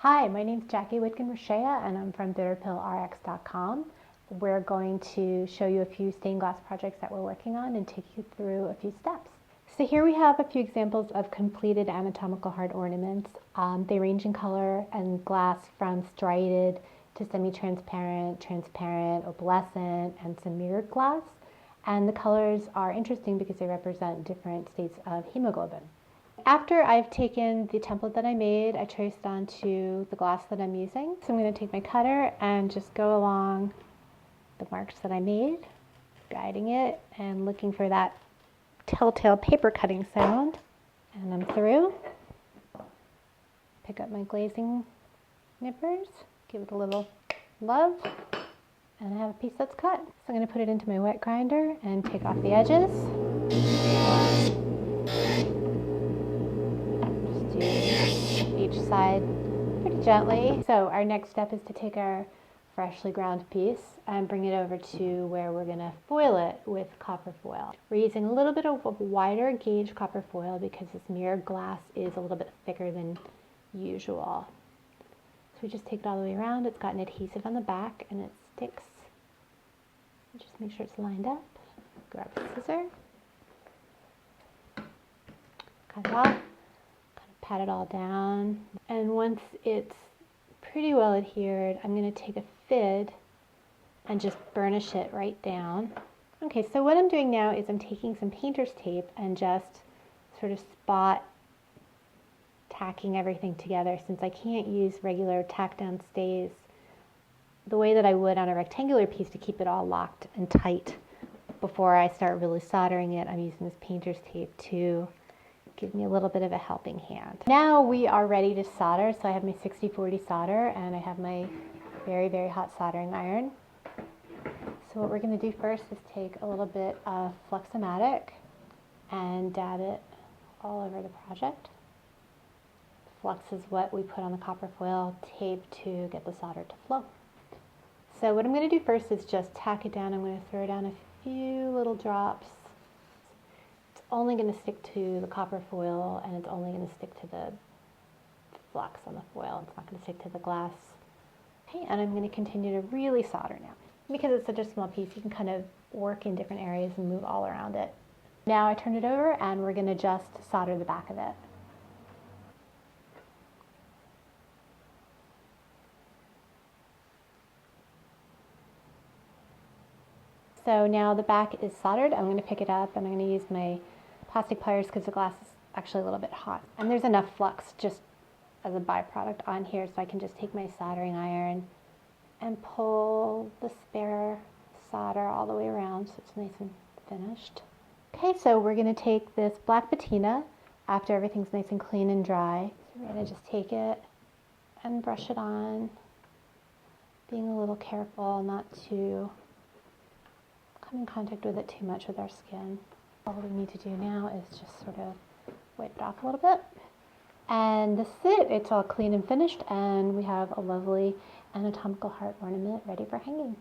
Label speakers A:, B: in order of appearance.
A: Hi, my name is Jacki Witkin Raszeja and I'm from bitterpillrx.com. We're going to show you a few stained glass projects that we're working on and take you through a few steps. So here we have a few examples of completed anatomical heart ornaments. They range in color and glass from striated to semi-transparent, transparent, opalescent, and some mirrored glass. And the colors are interesting because they represent different states of hemoglobin. After I've taken the template that I made, I traced onto the glass that I'm using. So I'm going to take my cutter and just go along the marks that I made, guiding it and looking for that telltale paper cutting sound. And I'm through. Pick up my glazing nippers, give it a little love, and I have a piece that's cut. So I'm going to put it into my wet grinder and take off the edges. Each side pretty gently. So our next step is to take our freshly ground piece and bring it over to where we're going to foil it with copper foil. We're using a little bit of a wider gauge copper foil because this mirrored glass is a little bit thicker than usual. So we just take it all the way around. It's got an adhesive on the back and it sticks. Just make sure it's lined up. Grab a scissor. Cut it off. Pat it all down, and once it's pretty well adhered, I'm going to take a fid and just burnish it right down. Okay, so what I'm doing now is I'm taking some painter's tape and just sort of spot tacking everything together. Since I can't use regular tack down stays the way that I would on a rectangular piece to keep it all locked and tight before I start really soldering it, I'm using this painter's tape to give me a little bit of a helping hand. Now we are ready to solder. So I have my 60-40 solder and I have my very, very hot soldering iron. So what we're going to do first is take a little bit of Fluxomatic and dab it all over the project. Flux is what we put on the copper foil tape to get the solder to flow. So what I'm going to do first is just tack it down. I'm going to throw down a few little drops. Only going to stick to the copper foil and it's only going to stick to the flux on the foil. It's not going to stick to the glass. Okay, and I'm going to continue to really solder now. Because it's such a small piece, you can kind of work in different areas and move all around it. Now I turn it over and we're going to just solder the back of it. So now the back is soldered. I'm going to pick it up and I'm going to use my plastic pliers because the glass is actually a little bit hot. And there's enough flux just as a byproduct on here, so I can just take my soldering iron and pull the spare solder all the way around so it's nice and finished. Okay, so we're going to take this black patina after everything's nice and clean and dry. So we're going to just take it and brush it on, being a little careful not to come in contact with it too much with our skin. All we need to do now is just sort of wipe it off a little bit. And this is it. It's all clean and finished, and we have a lovely anatomical heart ornament ready for hanging.